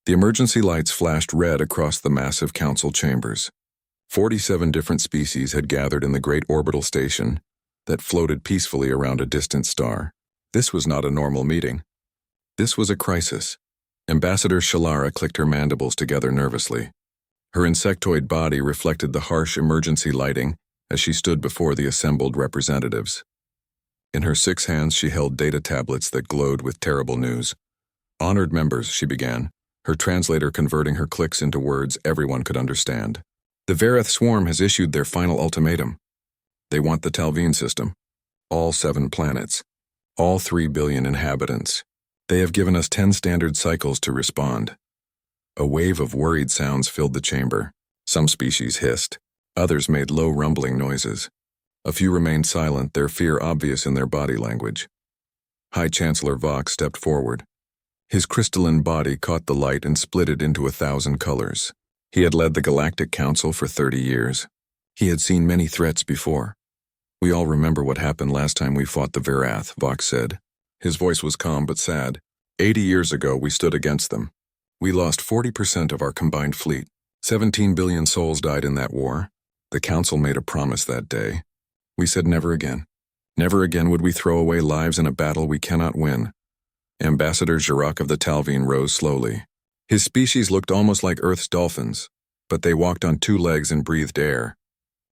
The emergency lights flashed red across the massive council chambers. 47 different species had gathered in the great orbital station that floated peacefully around a distant star. This was not a normal meeting. This was a crisis. Ambassador Shalara clicked her mandibles together nervously. Her insectoid body reflected the harsh emergency lighting as she stood before the assembled representatives. In her 6 hands she held data tablets that glowed with terrible news. "Honored members," she began, her translator converting her clicks into words everyone could understand. "The Vareth swarm has issued their final ultimatum. They want the Talveen system. All 7 planets. All 3 billion inhabitants. They have given us 10 standard cycles to respond." A wave of worried sounds filled the chamber. Some species hissed. Others made low rumbling noises. A few remained silent, their fear obvious in their body language. High Chancellor Vox stepped forward. His crystalline body caught the light and split it into 1,000 colors. He had led the Galactic Council for 30 years. He had seen many threats before. "We all remember what happened last time we fought the Varath," Vox said. His voice was calm but sad. 80 years ago we stood against them. We lost 40% of our combined fleet. 17 billion souls died in that war. The Council made a promise that day. We said never again. Never again would we throw away lives in a battle we cannot win. Ambassador Jirok of the Talveen rose slowly. His species looked almost like Earth's dolphins, but they walked on 2 legs and breathed air.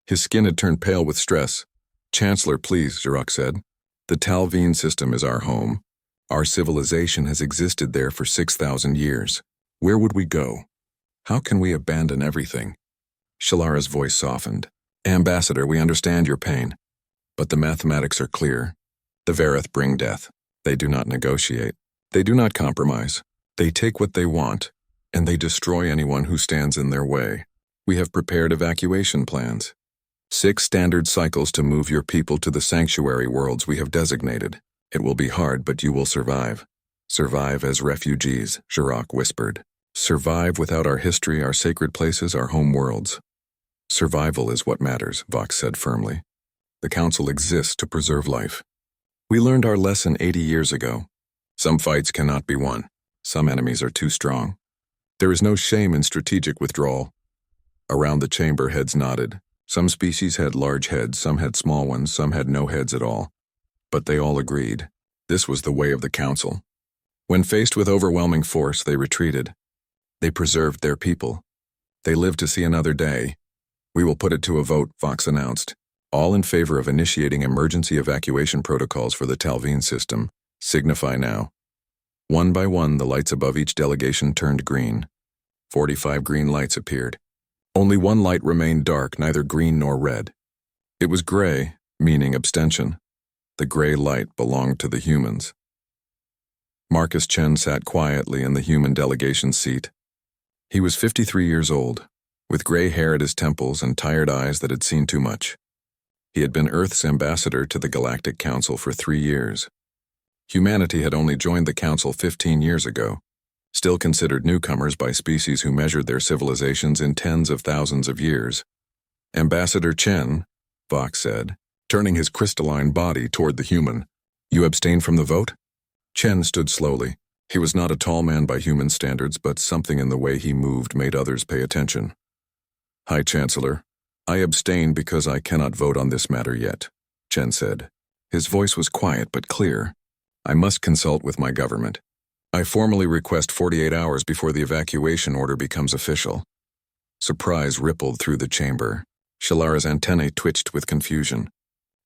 His skin had turned pale with stress. "Chancellor, please," Jirok said. "The Talveen system is our home. Our civilization has existed there for 6,000 years. Where would we go? How can we abandon everything?" Shalara's voice softened. "Ambassador, we understand your pain. But the mathematics are clear. The Vareth bring death. They do not negotiate. They do not compromise. They take what they want, and they destroy anyone who stands in their way. We have prepared evacuation plans. 6 standard cycles to move your people to the sanctuary worlds we have designated. It will be hard, but you will survive. Survive as refugees," Jirok whispered. "Survive without our history, our sacred places, our home worlds." "Survival is what matters," Vox said firmly. "The Council exists to preserve life. We learned our lesson 80 years ago. Some fights cannot be won. Some enemies are too strong. There is no shame in strategic withdrawal." Around the chamber, heads nodded. Some species had large heads, some had small ones, some had no heads at all. But they all agreed. This was the way of the Council. When faced with overwhelming force, they retreated. They preserved their people. They lived to see another day. "We will put it to a vote," Vox announced. "All in favor of initiating emergency evacuation protocols for the Talveen system, signify now." One by one, the lights above each delegation turned green. 45 green lights appeared. Only one light remained dark, neither green nor red. It was gray, meaning abstention. The gray light belonged to the humans. Marcus Chen sat quietly in the human delegation seat. He was 53 years old, with gray hair at his temples and tired eyes that had seen too much. He had been Earth's ambassador to the Galactic Council for 3 years. Humanity had only joined the Council 15 years ago, still considered newcomers by species who measured their civilizations in tens of thousands of years. "Ambassador Chen," Vox said, turning his crystalline body toward the human. "You abstain from the vote?" Chen stood slowly. He was not a tall man by human standards, but something in the way he moved made others pay attention. "High Chancellor, I abstain because I cannot vote on this matter yet," Chen said. His voice was quiet but clear. "I must consult with my government. I formally request 48 hours before the evacuation order becomes official." Surprise rippled through the chamber. Shalara's antennae twitched with confusion.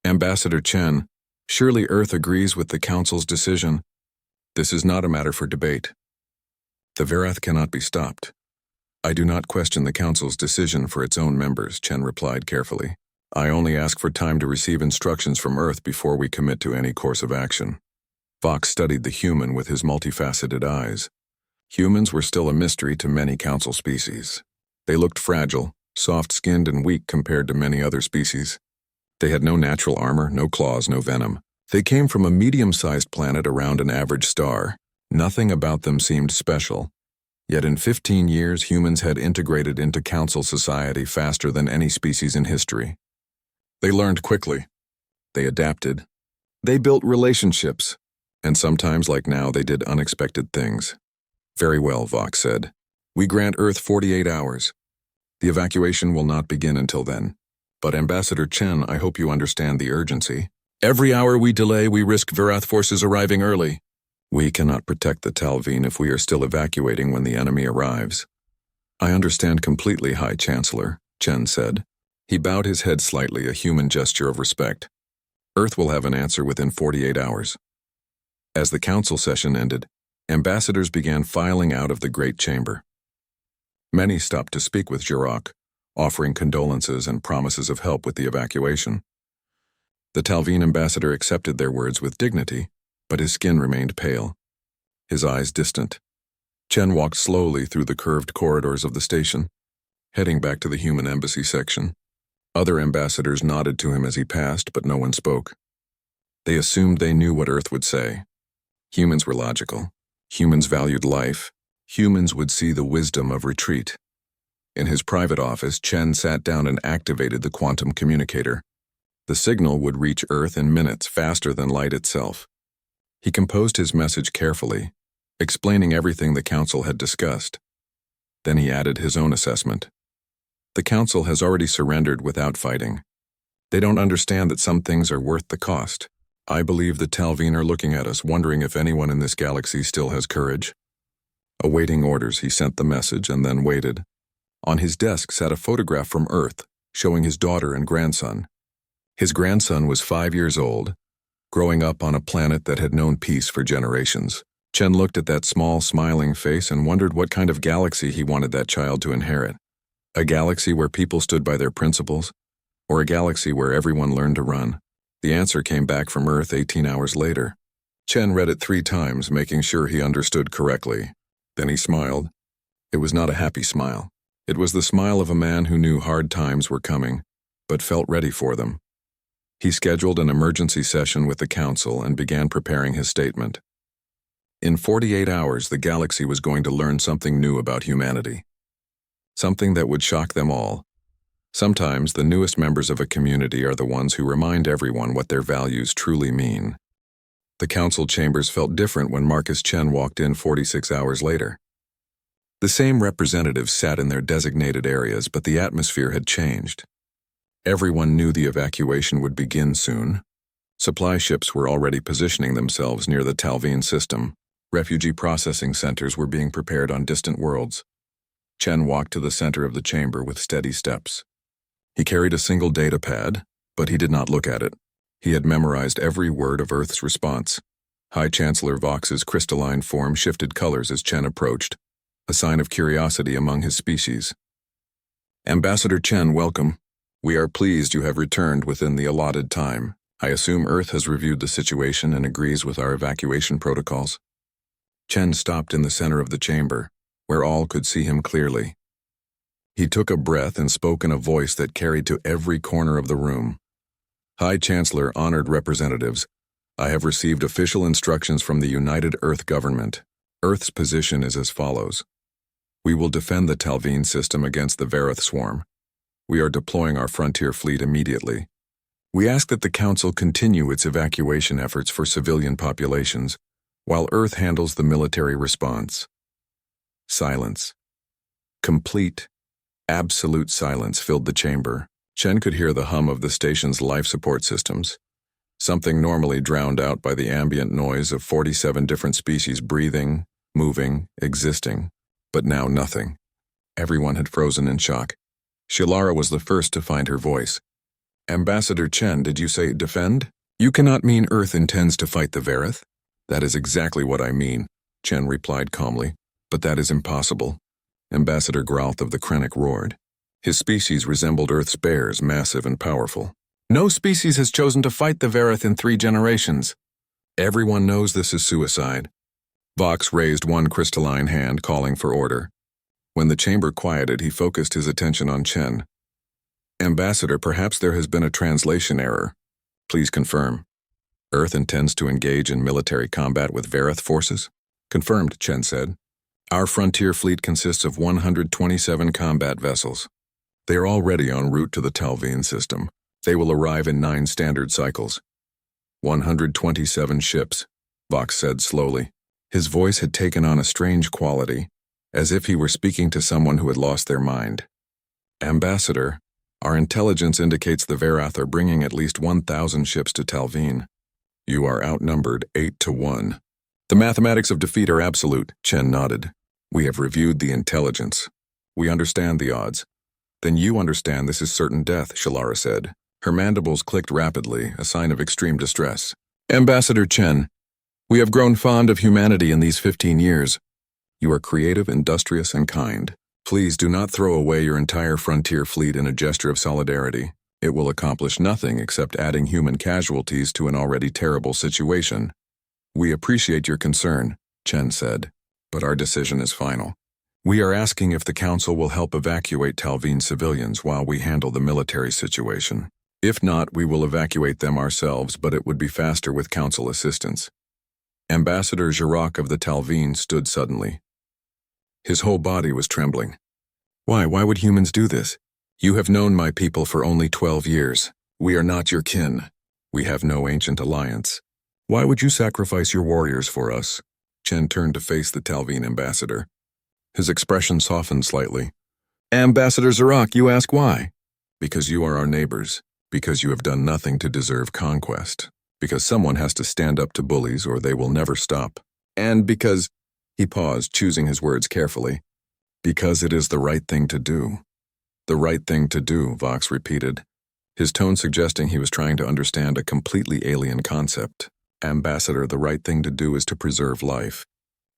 "Ambassador Chen, surely Earth agrees with the Council's decision. This is not a matter for debate. The Varath cannot be stopped." "I do not question the Council's decision for its own members," Chen replied carefully. "I only ask for time to receive instructions from Earth before we commit to any course of action." Vox studied the human with his multifaceted eyes. Humans were still a mystery to many Council species. They looked fragile, soft-skinned and weak compared to many other species. They had no natural armor, no claws, no venom. They came from a medium-sized planet around an average star. Nothing about them seemed special. Yet in 15 years, humans had integrated into Council society faster than any species in history. They learned quickly. They adapted. They built relationships. And sometimes, like now, they did unexpected things. Very well, Vox said. We grant Earth 48 hours. The evacuation will not begin until then. But Ambassador Chen, I hope you understand the urgency. Every hour we delay, we risk Verath forces arriving early. We cannot protect the Talveen if we are still evacuating when the enemy arrives. I understand completely, High Chancellor, Chen said. He bowed his head slightly, a human gesture of respect. Earth will have an answer within 48 hours. As the council session ended, ambassadors began filing out of the Great Chamber. Many stopped to speak with Jirok, offering condolences and promises of help with the evacuation. The Talveen ambassador accepted their words with dignity, but his skin remained pale, his eyes distant. Chen walked slowly through the curved corridors of the station, heading back to the human embassy section. Other ambassadors nodded to him as he passed, but no one spoke. They assumed they knew what Earth would say. Humans were logical. Humans valued life. Humans would see the wisdom of retreat. In his private office, Chen sat down and activated the quantum communicator. The signal would reach Earth in minutes, faster than light itself. He composed his message carefully, explaining everything the council had discussed. Then he added his own assessment. The council has already surrendered without fighting. They don't understand that some things are worth the cost. I believe the Talveen are looking at us, wondering if anyone in this galaxy still has courage. Awaiting orders, he sent the message and then waited. On his desk sat a photograph from Earth, showing his daughter and grandson. His grandson was 5 years old, growing up on a planet that had known peace for generations. Chen looked at that small, smiling face and wondered what kind of galaxy he wanted that child to inherit. A galaxy where people stood by their principles, or a galaxy where everyone learned to run? The answer came back from Earth 18 hours later. Chen read it 3 times, making sure he understood correctly. Then he smiled. It was not a happy smile. It was the smile of a man who knew hard times were coming, but felt ready for them. He scheduled an emergency session with the council and began preparing his statement. In 48 hours, the galaxy was going to learn something new about humanity. Something that would shock them all. Sometimes the newest members of a community are the ones who remind everyone what their values truly mean. The council chambers felt different when Marcus Chen walked in 46 hours later. The same representatives sat in their designated areas, but the atmosphere had changed. Everyone knew the evacuation would begin soon. Supply ships were already positioning themselves near the Talveen system. Refugee processing centers were being prepared on distant worlds. Chen walked to the center of the chamber with steady steps. He carried a single data pad, but he did not look at it. He had memorized every word of Earth's response. High Chancellor Vox's crystalline form shifted colors as Chen approached, a sign of curiosity among his species. Ambassador Chen, welcome. We are pleased you have returned within the allotted time. I assume Earth has reviewed the situation and agrees with our evacuation protocols. Chen stopped in the center of the chamber, where all could see him clearly. He took a breath and spoke in a voice that carried to every corner of the room. High Chancellor, honored representatives, I have received official instructions from the United Earth government. Earth's position is as follows. We will defend the Talveen system against the Verath swarm. We are deploying our frontier fleet immediately. We ask that the Council continue its evacuation efforts for civilian populations, while Earth handles the military response. Silence. Complete, absolute silence filled the chamber. Chen could hear the hum of the station's life support systems, something normally drowned out by the ambient noise of 47 different species breathing, moving, existing, but now nothing. Everyone had frozen in shock. Shilara was the first to find her voice. Ambassador Chen, did you say defend? You cannot mean Earth intends to fight the Verath? That is exactly what I mean, Chen replied calmly, but that is impossible. Ambassador Grauth of the Krennic roared. His species resembled Earth's bears, massive and powerful. No species has chosen to fight the Verath in 3 generations. Everyone knows this is suicide. Vox raised one crystalline hand, calling for order. When the chamber quieted, he focused his attention on Chen. Ambassador, perhaps there has been a translation error. Please confirm. Earth intends to engage in military combat with Verath forces? Confirmed, Chen said. Our frontier fleet consists of 127 combat vessels. They are already en route to the Talveen system. They will arrive in 9 standard cycles. 127 ships, Vox said slowly. His voice had taken on a strange quality, as if he were speaking to someone who had lost their mind. Ambassador, our intelligence indicates the Varath are bringing at least 1,000 ships to Talveen. You are outnumbered 8-1. The mathematics of defeat are absolute, Chen nodded. We have reviewed the intelligence. We understand the odds. Then you understand this is certain death, Shalara said. Her mandibles clicked rapidly, a sign of extreme distress. Ambassador Chen, we have grown fond of humanity in these 15 years. You are creative, industrious, and kind. Please do not throw away your entire frontier fleet in a gesture of solidarity. It will accomplish nothing except adding human casualties to an already terrible situation. We appreciate your concern, Chen said, but our decision is final. We are asking if the Council will help evacuate Talveen civilians while we handle the military situation. If not, we will evacuate them ourselves, but it would be faster with Council assistance. Ambassador Jirac of the Talveen stood suddenly. His whole body was trembling. Why would humans do this? You have known my people for only 12 years. We are not your kin. We have no ancient alliance. Why would you sacrifice your warriors for us? Chen turned to face the Talveen ambassador. His expression softened slightly. Ambassador Jirac, you ask why? Because you are our neighbors. Because you have done nothing to deserve conquest. Because someone has to stand up to bullies or they will never stop. And because... He paused, choosing his words carefully. Because it is the right thing to do. The right thing to do, Vox repeated, his tone suggesting he was trying to understand a completely alien concept. Ambassador, the right thing to do is to preserve life.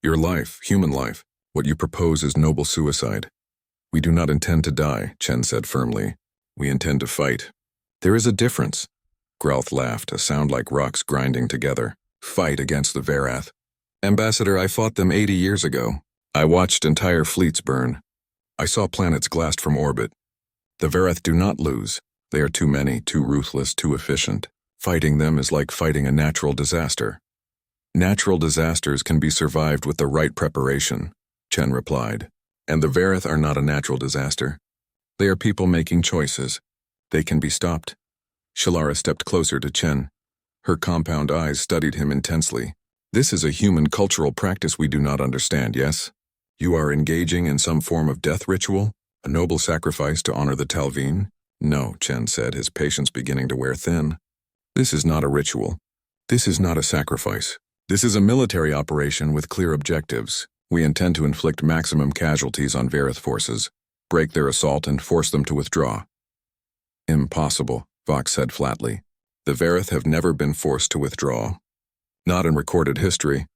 Your life, human life. What you propose is noble suicide. We do not intend to die, Chen said firmly. We intend to fight. There is a difference. Growth laughed, a sound like rocks grinding together. Fight against the Varath. Ambassador, I fought them 80 years ago. I watched entire fleets burn. I saw planets glassed from orbit. The Varath do not lose. They are too many, too ruthless, too efficient. Fighting them is like fighting a natural disaster. Natural disasters can be survived with the right preparation, Chen replied. And the Varath are not a natural disaster. They are people making choices. They can be stopped. Shalara stepped closer to Chen. Her compound eyes studied him intensely. This is a human cultural practice we do not understand, yes? You are engaging in some form of death ritual? A noble sacrifice to honor the Talveen? No, Chen said, his patience beginning to wear thin. This is not a ritual. This is not a sacrifice. This is a military operation with clear objectives. We intend to inflict maximum casualties on Varath forces, break their assault and force them to withdraw. Impossible, Vox said flatly. The Varath have never been forced to withdraw. Not in recorded history.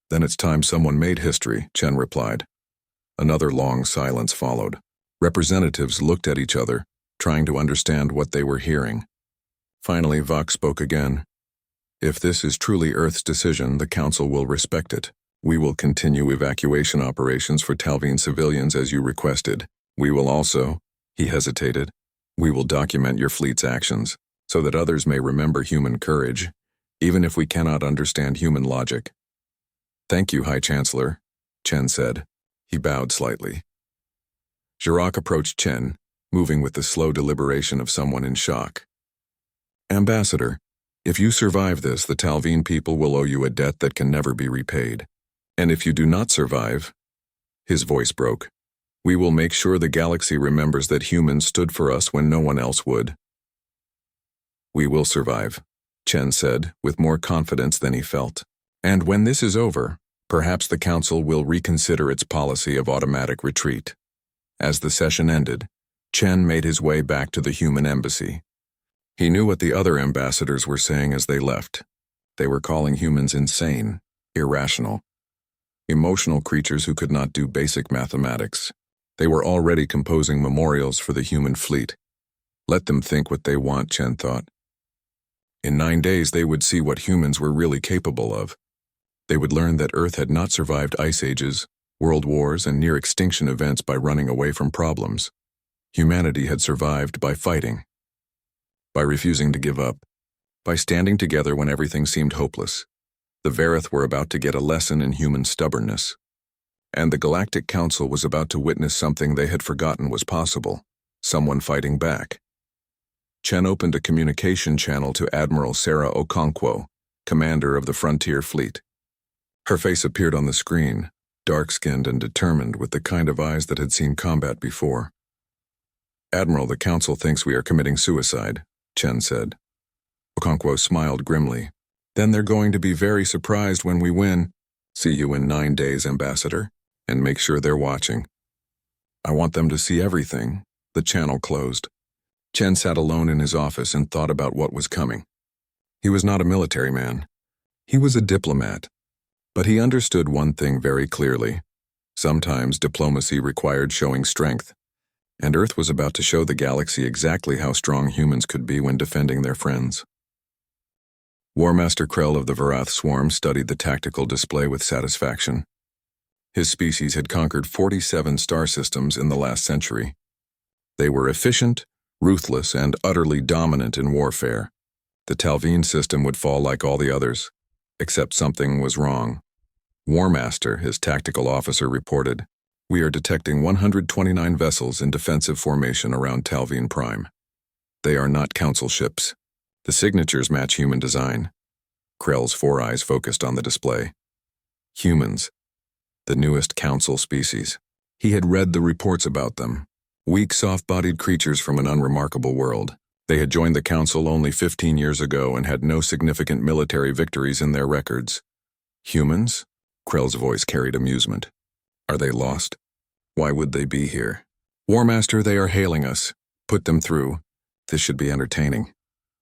Then it's time someone made history, Chen replied. Another long silence followed. Representatives looked at each other, trying to understand what they were hearing. Finally, Vox spoke again. If this is truly Earth's decision, the Council will respect it. We will continue evacuation operations for Talveen civilians as you requested. We will also, he hesitated, we will document your fleet's actions, so that others may remember human courage, even if we cannot understand human logic. Thank you, High Chancellor, Chen said. He bowed slightly. Jirac approached Chen, moving with the slow deliberation of someone in shock. Ambassador, if you survive this, the Talveen people will owe you a debt that can never be repaid. And if you do not survive, his voice broke, we will make sure the galaxy remembers that humans stood for us when no one else would. We will survive, Chen said, with more confidence than he felt. And when this is over, perhaps the Council will reconsider its policy of automatic retreat. As the session ended, Chen made his way back to the human embassy. He knew what the other ambassadors were saying as they left. They were calling humans insane, irrational, emotional creatures who could not do basic mathematics. They were already composing memorials for the human fleet. Let them think what they want, Chen thought. In 9 days they would see what humans were really capable of. They would learn that Earth had not survived ice ages, world wars, and near-extinction events by running away from problems. Humanity had survived by fighting, by refusing to give up, by standing together when everything seemed hopeless. The Varath were about to get a lesson in human stubbornness. And the Galactic Council was about to witness something they had forgotten was possible, someone fighting back. Chen opened a communication channel to Admiral Sarah Okonkwo, commander of the Frontier Fleet. Her face appeared on the screen, dark-skinned and determined with the kind of eyes that had seen combat before. "Admiral, the Council thinks we are committing suicide," Chen said. Okonkwo smiled grimly. "Then they're going to be very surprised when we win. See you in 9 days, Ambassador, and make sure they're watching." "I want them to see everything." The channel closed. Chen sat alone in his office and thought about what was coming. He was not a military man. He was a diplomat. But he understood one thing very clearly. Sometimes diplomacy required showing strength, and Earth was about to show the galaxy exactly how strong humans could be when defending their friends. War Master Krell of the Varath Swarm studied the tactical display with satisfaction. His species had conquered 47 star systems in the last century. They were efficient, ruthless, and utterly dominant in warfare. The Talveen system would fall like all the others, except something was wrong. War Master, his tactical officer, reported, "We are detecting 129 vessels in defensive formation around Talveen Prime. They are not council ships. The signatures match human design." Krell's 4 eyes focused on the display. Humans, the newest council species. He had read the reports about them. Weak, soft-bodied creatures from an unremarkable world. They had joined the council only 15 years ago and had no significant military victories in their records. Humans? Krell's voice carried amusement. Are they lost? Why would they be here? "War Master, they are hailing us. Put them through. This should be entertaining."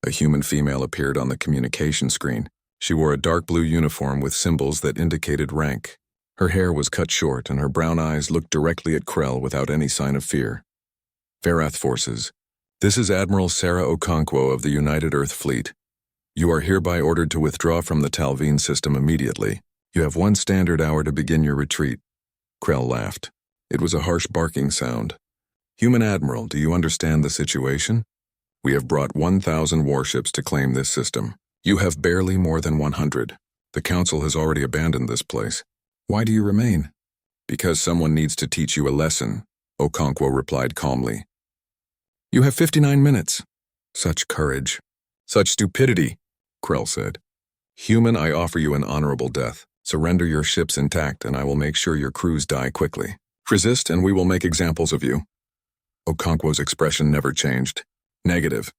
A human female appeared on the communication screen. She wore a dark blue uniform with symbols that indicated rank. Her hair was cut short and her brown eyes looked directly at Krell without any sign of fear. "Varath Forces. This is Admiral Sarah Okonkwo of the United Earth Fleet. You are hereby ordered to withdraw from the Talveen system immediately. You have 1 standard hour to begin your retreat." Krell laughed. It was a harsh barking sound. "Human Admiral, do you understand the situation? We have brought 1,000 warships to claim this system. You have barely more than 100. The Council has already abandoned this place. Why do you remain?" "Because someone needs to teach you a lesson," Okonkwo replied calmly. "You have 59 minutes. Such courage. Such stupidity," Krell said. "Human, I offer you an honorable death. Surrender your ships intact and I will make sure your crews die quickly. Resist and we will make examples of you." Okonkwo's expression never changed. "Negative.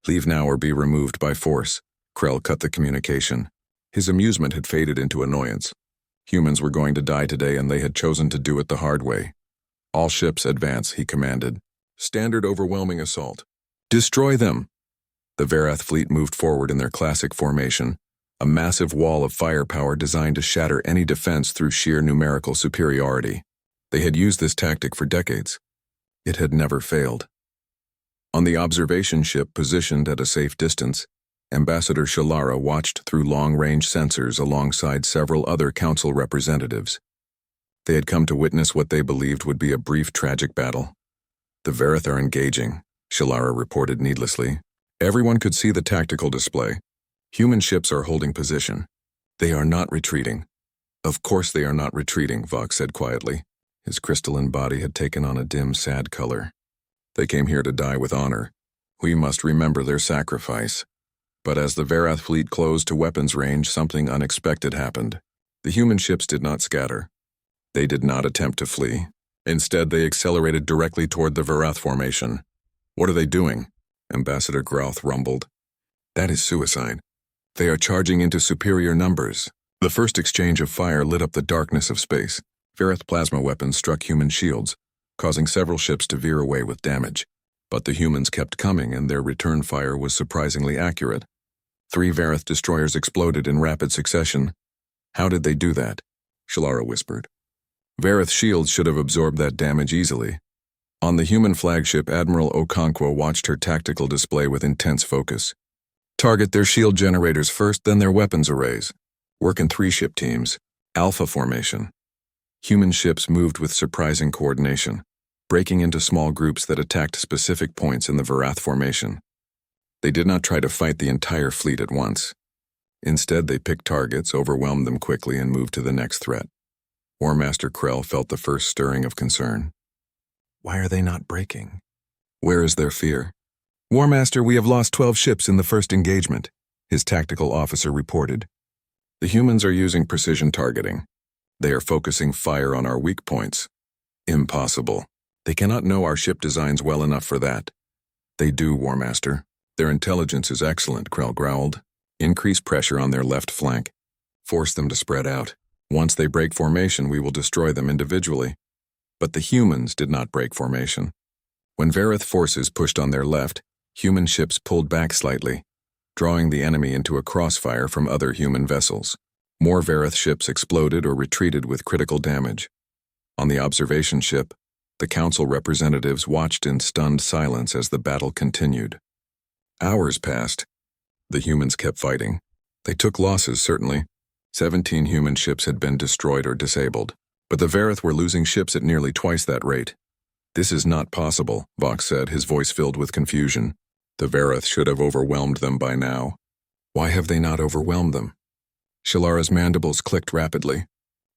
Leave now or be removed by force." Krell cut the communication. His amusement had faded into annoyance. Humans were going to die today and they had chosen to do it the hard way. "All ships advance," he commanded. "Standard overwhelming assault. Destroy them." The Varath fleet moved forward in their classic formation, a massive wall of firepower designed to shatter any defense through sheer numerical superiority. They had used this tactic for decades. It had never failed. On the observation ship positioned at a safe distance, Ambassador Shalara watched through long-range sensors alongside several other council representatives. They had come to witness what they believed would be a brief, tragic battle. "The Varath are engaging," Shalara reported needlessly. Everyone could see the tactical display. "Human ships are holding position. They are not retreating." "Of course they are not retreating," Vox said quietly. His crystalline body had taken on a dim, sad color. "They came here to die with honor. We must remember their sacrifice." But as the Varath fleet closed to weapons range, something unexpected happened. The human ships did not scatter. They did not attempt to flee. Instead, they accelerated directly toward the Varath formation. "What are they doing?" Ambassador Grouth rumbled. "That is suicide. They are charging into superior numbers." The first exchange of fire lit up the darkness of space. Varath plasma weapons struck human shields, causing several ships to veer away with damage. But the humans kept coming and their return fire was surprisingly accurate. 3 Varath destroyers exploded in rapid succession. "How did they do that?" Shalara whispered. "Varath shields should have absorbed that damage easily." On the human flagship, Admiral Okonkwo watched her tactical display with intense focus. "Target their shield generators first, then their weapons arrays. Work in 3 ship teams. Alpha formation." Human ships moved with surprising coordination, breaking into small groups that attacked specific points in the Varath formation. They did not try to fight the entire fleet at once. Instead, they picked targets, overwhelmed them quickly, and moved to the next threat. War Master Krell felt the first stirring of concern. Why are they not breaking? Where is their fear? "War Master, we have lost 12 ships in the first engagement," his tactical officer reported. The humans are using precision targeting. They are focusing fire on our weak points. Impossible. They cannot know our ship designs well enough for that. They do, War Master. Their intelligence is excellent, Krell growled. Increase pressure on their left flank. Force them to spread out. Once they break formation, we will destroy them individually. But the humans did not break formation. When Vareth forces pushed on their left, human ships pulled back slightly, drawing the enemy into a crossfire from other human vessels. More Vareth ships exploded or retreated with critical damage. On the observation ship, the council representatives watched in stunned silence as the battle continued. Hours passed. The humans kept fighting. They took losses, certainly. 17 human ships had been destroyed or disabled, but the Vareth were losing ships at nearly twice that rate. This is not possible, Vox said, his voice filled with confusion. The Vareth should have overwhelmed them by now. Why have they not overwhelmed them? Shalara's mandibles clicked rapidly.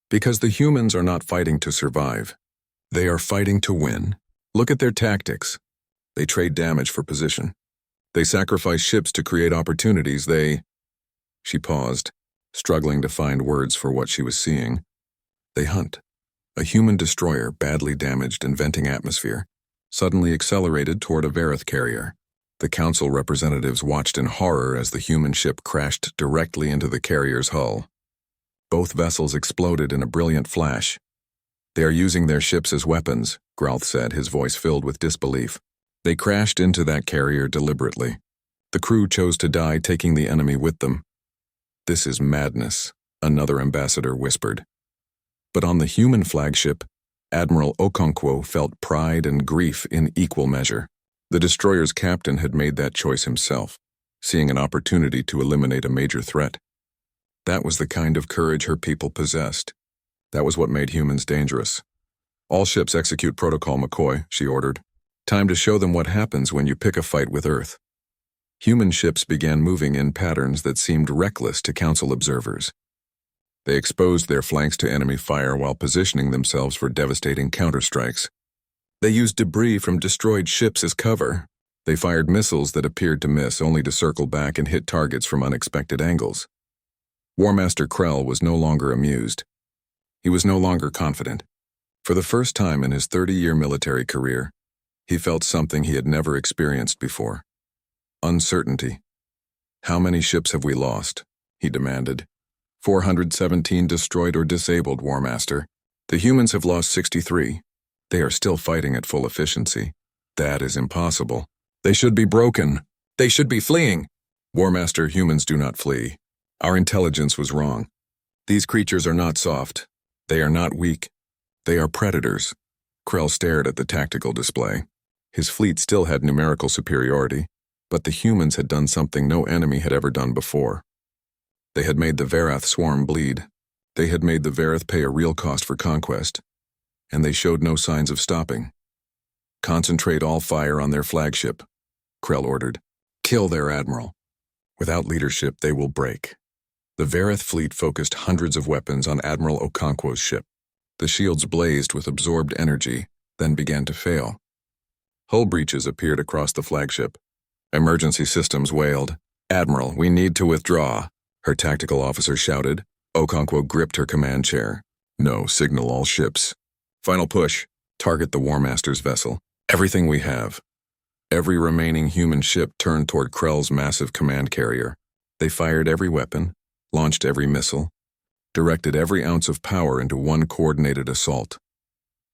Because the humans are not fighting to survive. They are fighting to win. Look at their tactics. They trade damage for position. They sacrifice ships to create opportunities. She paused, struggling to find words for what she was seeing. They hunt. A human destroyer, badly damaged and venting atmosphere, suddenly accelerated toward a Vareth carrier. The council representatives watched in horror as the human ship crashed directly into the carrier's hull. Both vessels exploded in a brilliant flash. They are using their ships as weapons, Growth said, his voice filled with disbelief. They crashed into that carrier deliberately. The crew chose to die, taking the enemy with them. This is madness, another ambassador whispered. But on the human flagship, Admiral Okonkwo felt pride and grief in equal measure. The destroyer's captain had made that choice himself, seeing an opportunity to eliminate a major threat. That was the kind of courage her people possessed. That was what made humans dangerous. All ships execute Protocol McCoy, she ordered. Time to show them what happens when you pick a fight with Earth. Human ships began moving in patterns that seemed reckless to Council observers. They exposed their flanks to enemy fire while positioning themselves for devastating counterstrikes. They used debris from destroyed ships as cover. They fired missiles that appeared to miss, only to circle back and hit targets from unexpected angles. War Master Krell was no longer amused. He was no longer confident. For the first time in his 30-year military career, he felt something he had never experienced before. Uncertainty. How many ships have we lost? He demanded. 417 destroyed or disabled, War Master. The humans have lost 63. They are still fighting at full efficiency. That is impossible. They should be broken. They should be fleeing. War Master, humans do not flee. Our intelligence was wrong. These creatures are not soft. They are not weak. They are predators. Krell stared at the tactical display. His fleet still had numerical superiority, but the humans had done something no enemy had ever done before. They had made the Vareth swarm bleed. They had made the Vareth pay a real cost for conquest. And they showed no signs of stopping. Concentrate all fire on their flagship, Krell ordered. Kill their admiral. Without leadership, they will break. The Vareth fleet focused hundreds of weapons on Admiral Okonkwo's ship. The shields blazed with absorbed energy, then began to fail. Hull breaches appeared across the flagship. Emergency systems wailed. Admiral, we need to withdraw, her tactical officer shouted. Okonkwo gripped her command chair. No, signal all ships. Final push. Target the War Master's vessel. Everything we have. Every remaining human ship turned toward Krell's massive command carrier. They fired every weapon, launched every missile, directed every ounce of power into one coordinated assault.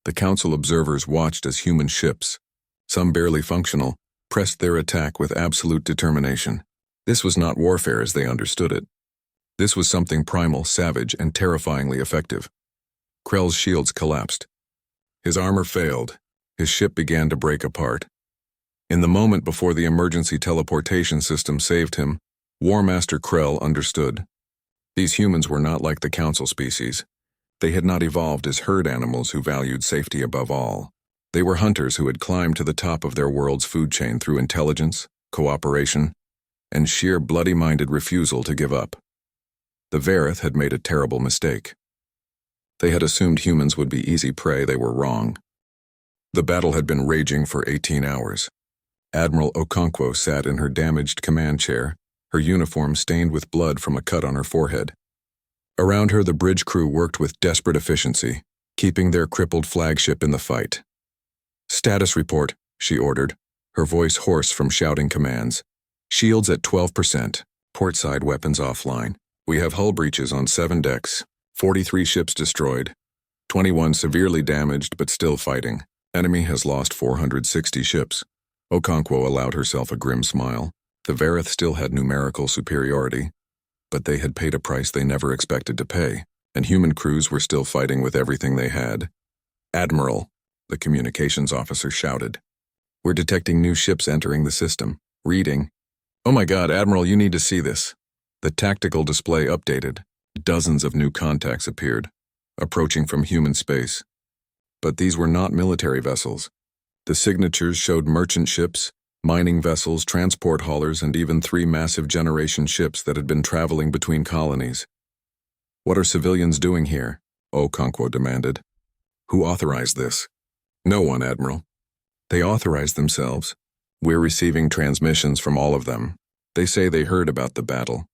The Council observers watched as human ships, some barely functional, pressed their attack with absolute determination. This was not warfare as they understood it. This was something primal, savage, and terrifyingly effective. Krell's shields collapsed. His armor failed. His ship began to break apart. In the moment before the emergency teleportation system saved him, War Master Krell understood. These humans were not like the Council species. They had not evolved as herd animals who valued safety above all. They were hunters who had climbed to the top of their world's food chain through intelligence, cooperation, and sheer bloody-minded refusal to give up. The Vareth had made a terrible mistake. They had assumed humans would be easy prey. They were wrong. The battle had been raging for 18 hours. Admiral Okonkwo sat in her damaged command chair, her uniform stained with blood from a cut on her forehead. Around her, the bridge crew worked with desperate efficiency, keeping their crippled flagship in the fight. "Status report," she ordered, her voice hoarse from shouting commands. "Shields at 12%, portside weapons offline. We have hull breaches on 7 decks, 43 ships destroyed, 21 severely damaged but still fighting. Enemy has lost 460 ships." Okonkwo allowed herself a grim smile. The Vareth still had numerical superiority, but they had paid a price they never expected to pay, and human crews were still fighting with everything they had. "Admiral," the communications officer shouted. "We're detecting new ships entering the system. Reading." "Oh my God, Admiral, you need to see this." The tactical display updated. Dozens of new contacts appeared, approaching from human space. But these were not military vessels. The signatures showed merchant ships, mining vessels, transport haulers, and even 3 massive generation ships that had been traveling between colonies. "What are civilians doing here?" Okonkwo demanded. "Who authorized this?" "No one, Admiral. They authorized themselves. We're receiving transmissions from all of them. They say they heard about the battle.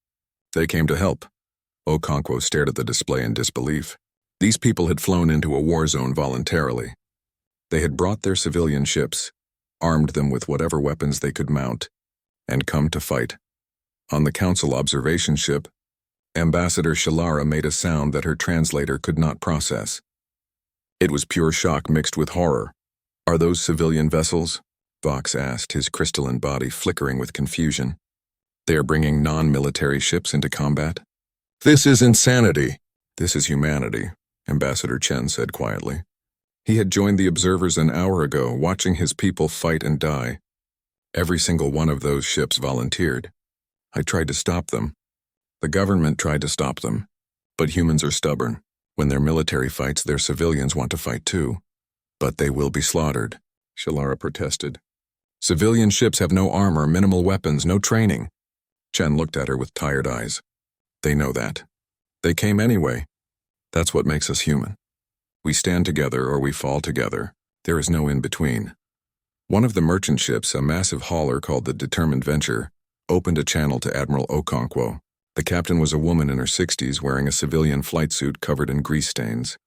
They came to help." Okonkwo stared at the display in disbelief. These people had flown into a war zone voluntarily. They had brought their civilian ships, armed them with whatever weapons they could mount, and come to fight. On the Council observation ship, Ambassador Shalara made a sound that her translator could not process. It was pure shock mixed with horror. "Are those civilian vessels?" Vox asked, his crystalline body flickering with confusion. "They are bringing non-military ships into combat?" "This is insanity." "This is humanity," Ambassador Chen said quietly. He had joined the observers an hour ago, watching his people fight and die. Every single one of those ships volunteered. I tried to stop them. The government tried to stop them. But humans are stubborn. When their military fights, their civilians want to fight too. "But they will be slaughtered," Shalara protested. "Civilian ships have no armor, minimal weapons, no training." Chen looked at her with tired eyes. "They know that. They came anyway. That's what makes us human. We stand together or we fall together. There is no in-between." One of the merchant ships, a massive hauler called the Determined Venture, opened a channel to Admiral Okonkwo. The captain was a woman in her 60s wearing a civilian flight suit covered in grease stains.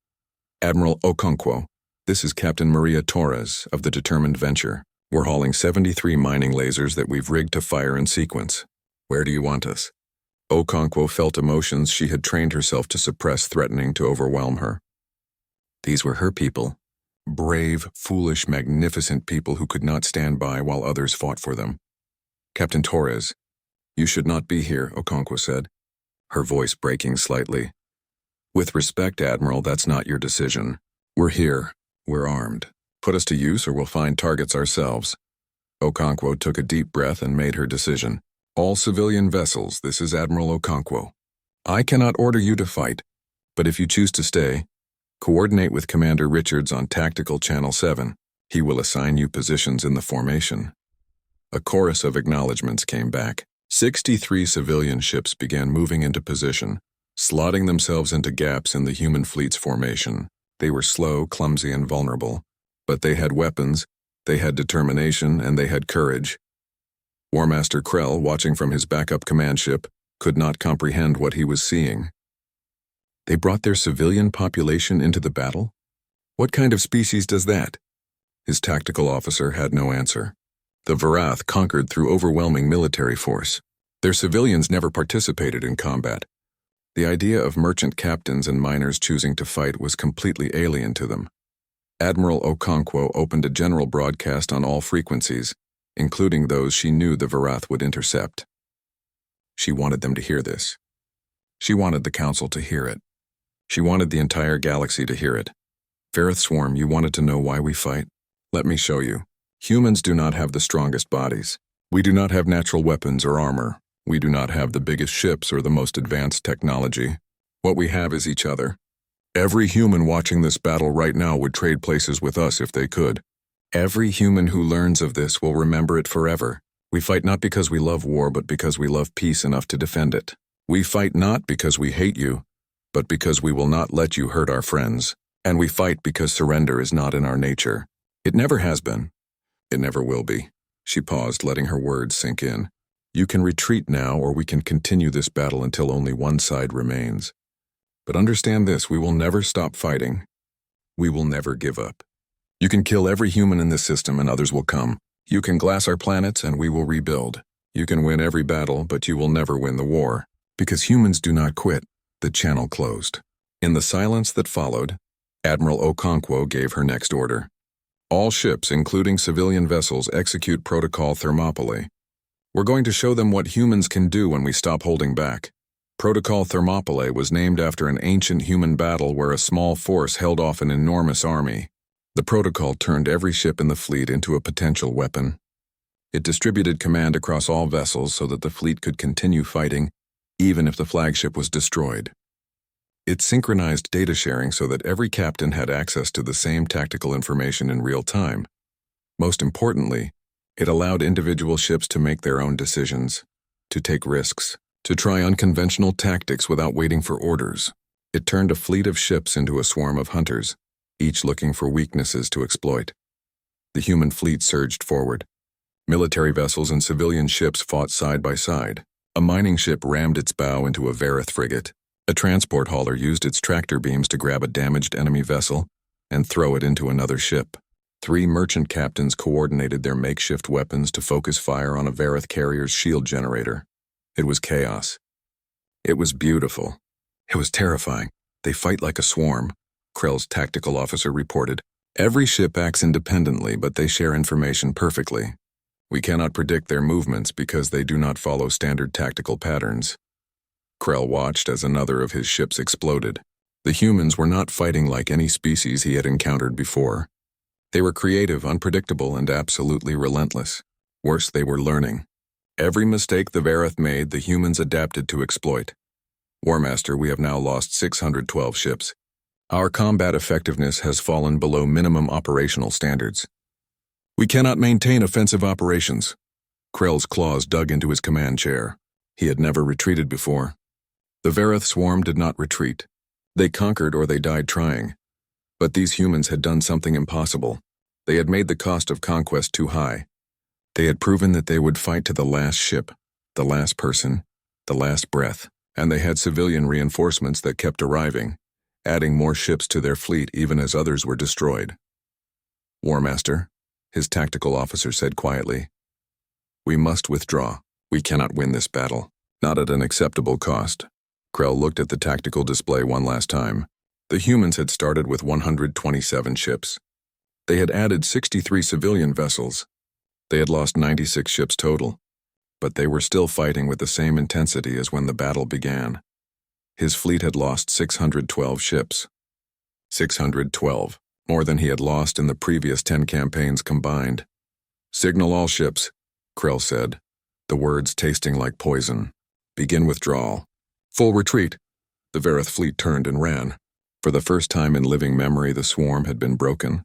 "Admiral Okonkwo, this is Captain Maria Torres of the Determined Venture. We're hauling 73 mining lasers that we've rigged to fire in sequence. Where do you want us?" Okonkwo felt emotions she had trained herself to suppress threatening to overwhelm her. These were her people. Brave, foolish, magnificent people who could not stand by while others fought for them. "Captain Torres, you should not be here," Okonkwo said, her voice breaking slightly. "With respect, Admiral, that's not your decision. We're here. We're armed. Put us to use or we'll find targets ourselves." Okonkwo took a deep breath and made her decision. "All civilian vessels, this is Admiral Okonkwo. I cannot order you to fight, but if you choose to stay, coordinate with Commander Richards on Tactical Channel 7. He will assign you positions in the formation." A chorus of acknowledgements came back. 63 civilian ships began moving into position, slotting themselves into gaps in the human fleet's formation. They were slow, clumsy, and vulnerable, but they had weapons, they had determination, and they had courage. War Master Krell, watching from his backup command ship, could not comprehend what he was seeing. They brought their civilian population into the battle? What kind of species does that? His tactical officer had no answer. The Varath conquered through overwhelming military force. Their civilians never participated in combat. The idea of merchant captains and miners choosing to fight was completely alien to them. Admiral Okonkwo opened a general broadcast on all frequencies, including those she knew the Varath would intercept. She wanted them to hear this. She wanted the Council to hear it. She wanted the entire galaxy to hear it. "Vareth Swarm, you wanted to know why we fight? Let me show you. Humans do not have the strongest bodies. We do not have natural weapons or armor. We do not have the biggest ships or the most advanced technology. What we have is each other. Every human watching this battle right now would trade places with us if they could. Every human who learns of this will remember it forever. We fight not because we love war, but because we love peace enough to defend it. We fight not because we hate you, but because we will not let you hurt our friends. And we fight because surrender is not in our nature. It never has been. It never will be." She paused, letting her words sink in. "You can retreat now, or we can continue this battle until only one side remains. But understand this, we will never stop fighting. We will never give up. You can kill every human in this system and others will come. You can glass our planets and we will rebuild. You can win every battle, but you will never win the war. Because humans do not quit, the channel closed. In the silence that followed, Admiral Okonkwo gave her next order. All ships, including civilian vessels, execute Protocol Thermopylae. We're going to show them what humans can do when we stop holding back. Protocol Thermopylae was named after an ancient human battle where a small force held off an enormous army. The protocol turned every ship in the fleet into a potential weapon. It distributed command across all vessels so that the fleet could continue fighting, even if the flagship was destroyed. It synchronized data sharing so that every captain had access to the same tactical information in real time. Most importantly, it allowed individual ships to make their own decisions, to take risks, to try unconventional tactics without waiting for orders. It turned a fleet of ships into a swarm of hunters, each looking for weaknesses to exploit. The human fleet surged forward. Military vessels and civilian ships fought side by side. A mining ship rammed its bow into a Varith frigate. A transport hauler used its tractor beams to grab a damaged enemy vessel and throw it into another ship. 3 merchant captains coordinated their makeshift weapons to focus fire on a Varith carrier's shield generator. It was chaos. It was beautiful. It was terrifying. They fight like a swarm, Krell's tactical officer reported. Every ship acts independently, but they share information perfectly. We cannot predict their movements because they do not follow standard tactical patterns. Krell watched as another of his ships exploded. The humans were not fighting like any species he had encountered before. They were creative, unpredictable, and absolutely relentless. Worse, they were learning. Every mistake the Varith made, the humans adapted to exploit. War Master, we have now lost 612 ships. Our combat effectiveness has fallen below minimum operational standards. We cannot maintain offensive operations. Krell's claws dug into his command chair. He had never retreated before. The Varith swarm did not retreat. They conquered or they died trying. But these humans had done something impossible. They had made the cost of conquest too high. They had proven that they would fight to the last ship, the last person, the last breath, and they had civilian reinforcements that kept arriving, adding more ships to their fleet even as others were destroyed. War Master, his tactical officer said quietly, we must withdraw. We cannot win this battle, not at an acceptable cost. Krell looked at the tactical display one last time. The humans had started with 127 ships. They had added 63 civilian vessels. They had lost 96 ships total, but they were still fighting with the same intensity as when the battle began. His fleet had lost 612 ships. 612, more than he had lost in the previous 10 campaigns combined. Signal all ships, Krell said, the words tasting like poison. Begin withdrawal. Full retreat. The Varith fleet turned and ran. For the first time in living memory, the swarm had been broken.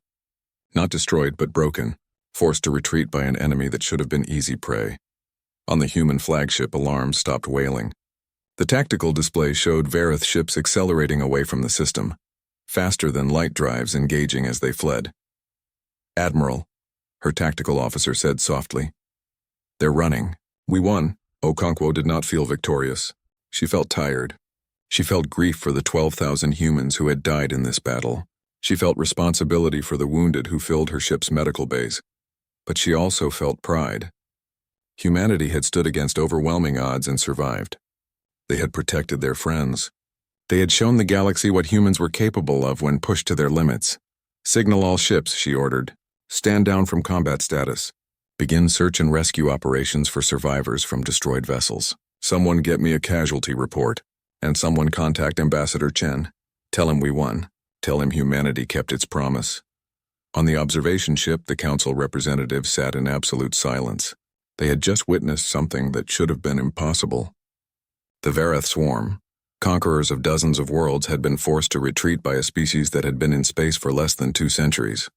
Not destroyed, but broken, forced to retreat by an enemy that should have been easy prey. On the human flagship, alarms stopped wailing. The tactical display showed Varith ships accelerating away from the system, faster than light drives engaging as they fled. Admiral, her tactical officer said softly. They're running. We won. Okonkwo did not feel victorious. She felt tired. She felt grief for the 12,000 humans who had died in this battle. She felt responsibility for the wounded who filled her ship's medical bays. But she also felt pride. Humanity had stood against overwhelming odds and survived. They had protected their friends. They had shown the galaxy what humans were capable of when pushed to their limits. Signal all ships, she ordered. Stand down from combat status. Begin search and rescue operations for survivors from destroyed vessels. Someone get me a casualty report. And someone contact Ambassador Chen. Tell him we won. Tell him humanity kept its promise. On the observation ship, the council representatives sat in absolute silence. They had just witnessed something that should have been impossible. The Varith swarm, conquerors of dozens of worlds, had been forced to retreat by a species that had been in space for less than 2 centuries.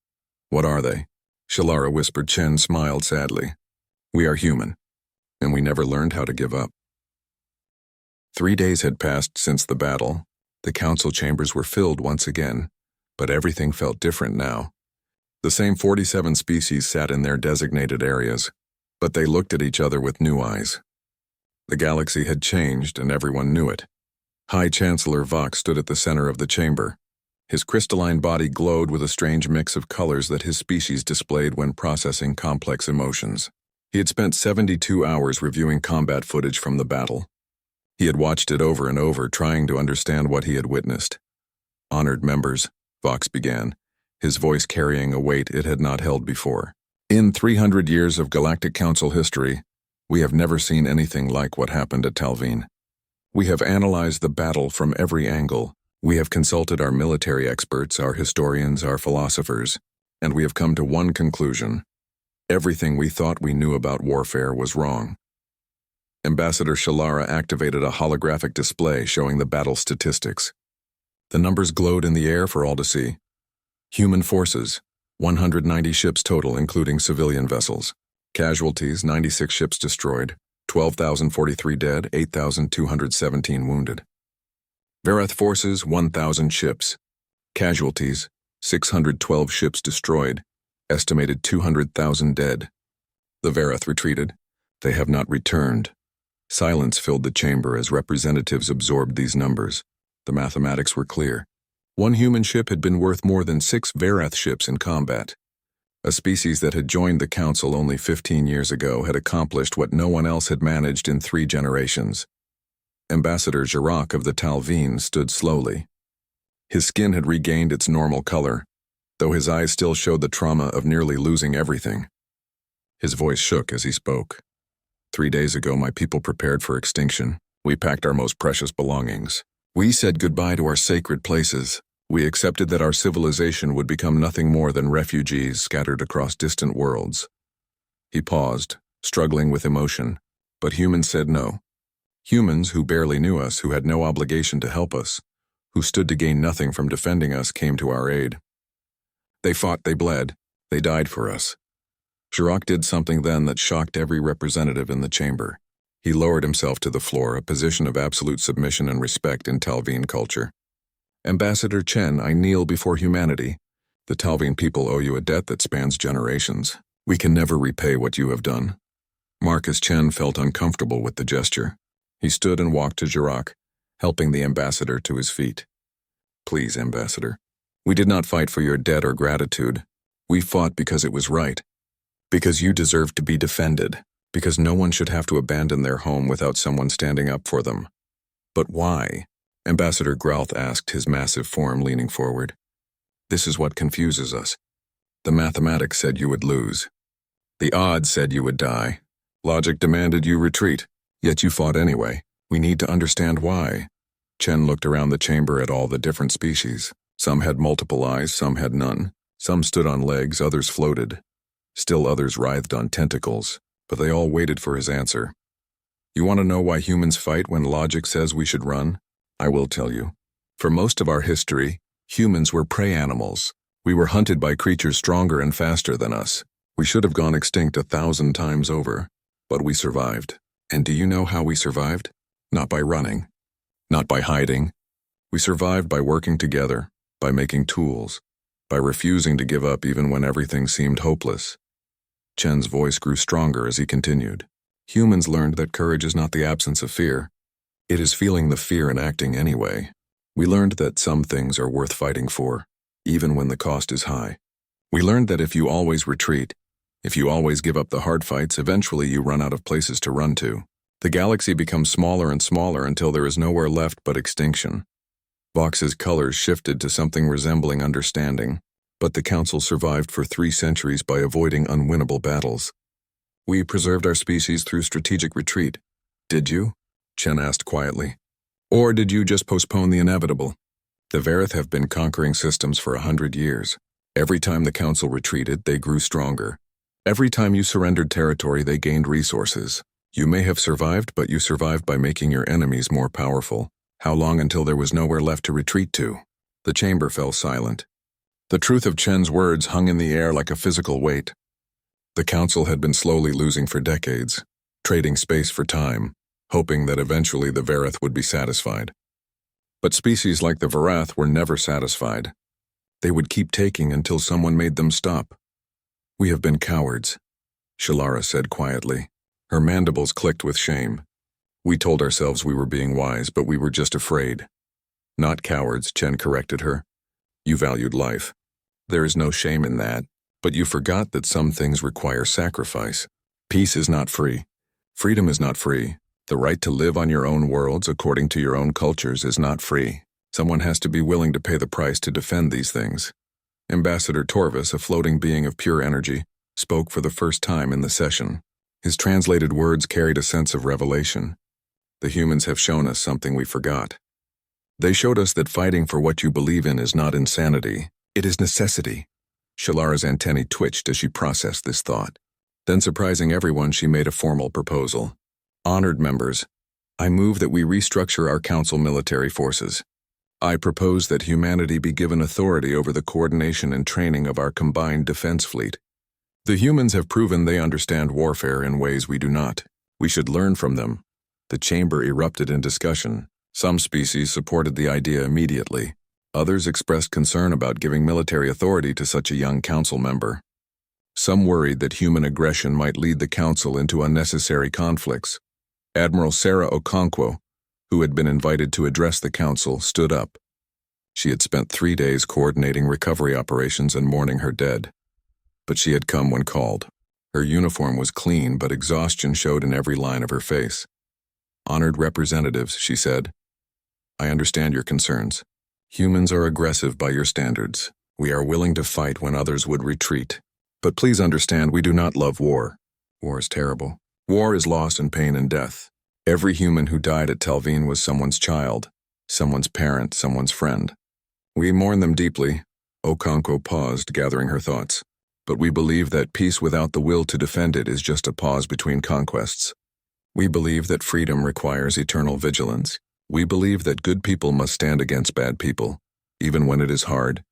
What are they? Shalara whispered. Chen smiled sadly. We are human, and we never learned how to give up. 3 days had passed since the battle. The council chambers were filled once again, but everything felt different now. The same 47 species sat in their designated areas, but they looked at each other with new eyes. The galaxy had changed, and everyone knew it. High Chancellor Vox stood at the center of the chamber. His crystalline body glowed with a strange mix of colors that his species displayed when processing complex emotions. He had spent 72 hours reviewing combat footage from the battle. He had watched it over and over, trying to understand what he had witnessed. "Honored members," Vox began, his voice carrying a weight it had not held before. "In 300 years of Galactic Council history, we have never seen anything like what happened at Talveen. We have analyzed the battle from every angle. We have consulted our military experts, our historians, our philosophers, and we have come to one conclusion. Everything we thought we knew about warfare was wrong." Ambassador Shalara activated a holographic display showing the battle statistics. The numbers glowed in the air for all to see. Human forces, 190 ships total, including civilian vessels. Casualties, 96 ships destroyed, 12,043 dead, 8,217 wounded. Verath forces, 1,000 ships. Casualties, 612 ships destroyed, estimated 200,000 dead. The Verath retreated. They have not returned. Silence filled the chamber as representatives absorbed these numbers. The mathematics were clear. One human ship had been worth more than 6 Verath ships in combat. A species that had joined the Council only 15 years ago had accomplished what no one else had managed in 3 generations. Ambassador Jirac of the Talveen stood slowly. His skin had regained its normal color, though his eyes still showed the trauma of nearly losing everything. His voice shook as he spoke. 3 days ago, my people prepared for extinction. We packed our most precious belongings. We said goodbye to our sacred places. We accepted that our civilization would become nothing more than refugees scattered across distant worlds. He paused, struggling with emotion, but humans said no. Humans who barely knew us, who had no obligation to help us, who stood to gain nothing from defending us, came to our aid. They fought, they bled, they died for us. Jirac did something then that shocked every representative in the chamber. He lowered himself to the floor, a position of absolute submission and respect in Talveen culture. "Ambassador Chen, I kneel before humanity. The Talveen people owe you a debt that spans generations. We can never repay what you have done." Marcus Chen felt uncomfortable with the gesture. He stood and walked to Jirac, helping the ambassador to his feet. "Please, Ambassador, we did not fight for your debt or gratitude. We fought because it was right. Because you deserved to be defended. Because no one should have to abandon their home without someone standing up for them." "But why?" Ambassador Grauth asked, his massive form leaning forward. "This is what confuses us. The mathematics said you would lose. The odds said you would die. Logic demanded you retreat, yet you fought anyway. We need to understand why." Chen looked around the chamber at all the different species. Some had multiple eyes, some had none. Some stood on legs, others floated. Still others writhed on tentacles, but they all waited for his answer. "You want to know why humans fight when logic says we should run? I will tell you. For most of our history, humans were prey animals. We were hunted by creatures stronger and faster than us. We should have gone extinct 1,000 times over, but we survived. And do you know how we survived? Not by running. Not by hiding. We survived by working together, by making tools, by refusing to give up even when everything seemed hopeless." Chen's voice grew stronger as he continued. "Humans learned that courage is not the absence of fear. It is feeling the fear and acting anyway. We learned that some things are worth fighting for, even when the cost is high. We learned that if you always retreat, if you always give up the hard fights, eventually you run out of places to run to. The galaxy becomes smaller and smaller until there is nowhere left but extinction." Vox's colors shifted to something resembling understanding, but the Council survived for 3 centuries by avoiding unwinnable battles. "We preserved our species through strategic retreat. Did you?" Chen asked quietly. "Or did you just postpone the inevitable? The Verath have been conquering systems for 100 years. Every time the Council retreated, they grew stronger. Every time you surrendered territory, they gained resources. You may have survived, but you survived by making your enemies more powerful. How long until there was nowhere left to retreat to?" The chamber fell silent. The truth of Chen's words hung in the air like a physical weight. The Council had been slowly losing for decades, trading space for time, hoping that eventually the Verath would be satisfied. But species like the Verath were never satisfied. They would keep taking until someone made them stop. "We have been cowards," Shalara said quietly. Her mandibles clicked with shame. We told ourselves we were being wise, but we were just afraid. Not cowards, Chen corrected her. You valued life. There is no shame in that, but you forgot that some things require sacrifice. Peace is not free. Freedom is not free. The right to live on your own worlds according to your own cultures is not free. Someone has to be willing to pay the price to defend these things. Ambassador Torvis, a floating being of pure energy, spoke for the first time in the session. His translated words carried a sense of revelation. The humans have shown us something we forgot. They showed us that fighting for what you believe in is not insanity, it is necessity. Shalara's antennae twitched as she processed this thought. Then, surprising everyone, she made a formal proposal. Honored members, I move that we restructure our council military forces. I propose that humanity be given authority over the coordination and training of our combined defense fleet. The humans have proven they understand warfare in ways we do not. We should learn from them. The chamber erupted in discussion. Some species supported the idea immediately. Others expressed concern about giving military authority to such a young council member. Some worried that human aggression might lead the council into unnecessary conflicts. Admiral Sarah Okonkwo, who had been invited to address the council, stood up. She had spent 3 days coordinating recovery operations and mourning her dead. But she had come when called. Her uniform was clean, but exhaustion showed in every line of her face. Honored representatives, she said, I understand your concerns. Humans are aggressive by your standards. We are willing to fight when others would retreat. But please understand, we do not love war. War is terrible. War is loss and pain and death. Every human who died at Telvine was someone's child, someone's parent, someone's friend. We mourn them deeply. Okonkwo paused, gathering her thoughts. But we believe that peace without the will to defend it is just a pause between conquests. We believe that freedom requires eternal vigilance. We believe that good people must stand against bad people, even when it is hard,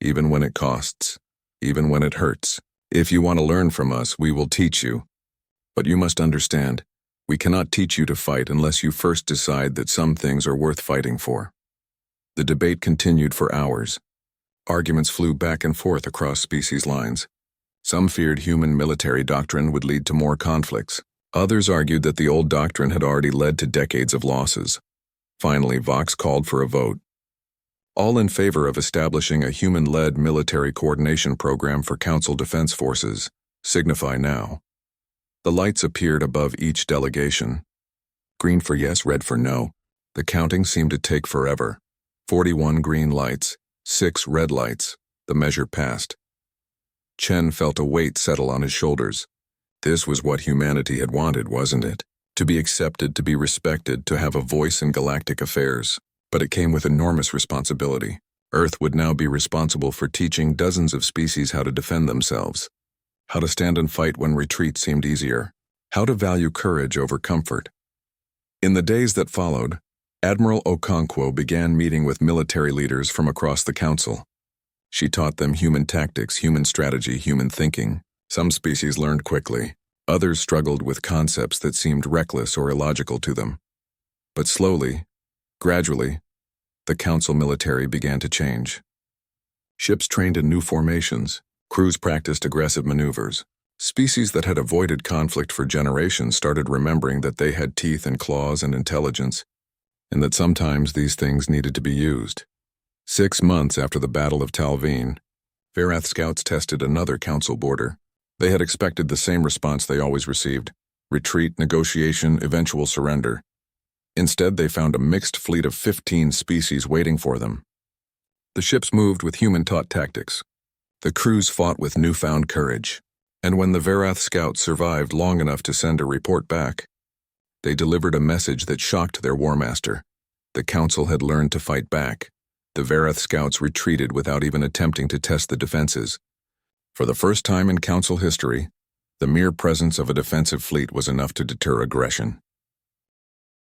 even when it costs, even when it hurts. If you want to learn from us, we will teach you. But you must understand, we cannot teach you to fight unless you first decide that some things are worth fighting for. The debate continued for hours. Arguments flew back and forth across species lines. Some feared human military doctrine would lead to more conflicts. Others argued that the old doctrine had already led to decades of losses. Finally, Vox called for a vote. All in favor of establishing a human-led military coordination program for Council Defense Forces, signify now. The lights appeared above each delegation. Green for yes, red for no. The counting seemed to take forever. 41 green lights, 6 red lights. The measure passed. Chen felt a weight settle on his shoulders. This was what humanity had wanted, wasn't it? To be accepted, to be respected, to have a voice in galactic affairs. But it came with enormous responsibility. Earth would now be responsible for teaching dozens of species how to defend themselves. How to stand and fight when retreat seemed easier. How to value courage over comfort. In the days that followed, Admiral Okonkwo began meeting with military leaders from across the council. She taught them human tactics, human strategy, human thinking. Some species learned quickly. Others struggled with concepts that seemed reckless or illogical to them. But slowly, gradually, the council military began to change. Ships trained in new formations. Crews practiced aggressive maneuvers. Species that had avoided conflict for generations started remembering that they had teeth and claws and intelligence, and that sometimes these things needed to be used. 6 months after the Battle of Telvine, Verath scouts tested another council border. They had expected the same response they always received: retreat, negotiation, eventual surrender. Instead, they found a mixed fleet of 15 species waiting for them. The ships moved with human-taught tactics. The crews fought with newfound courage. And when the Verath scouts survived long enough to send a report back, they delivered a message that shocked their war master. The council had learned to fight back. The Verath scouts retreated without even attempting to test the defenses. For the first time in council history, the mere presence of a defensive fleet was enough to deter aggression.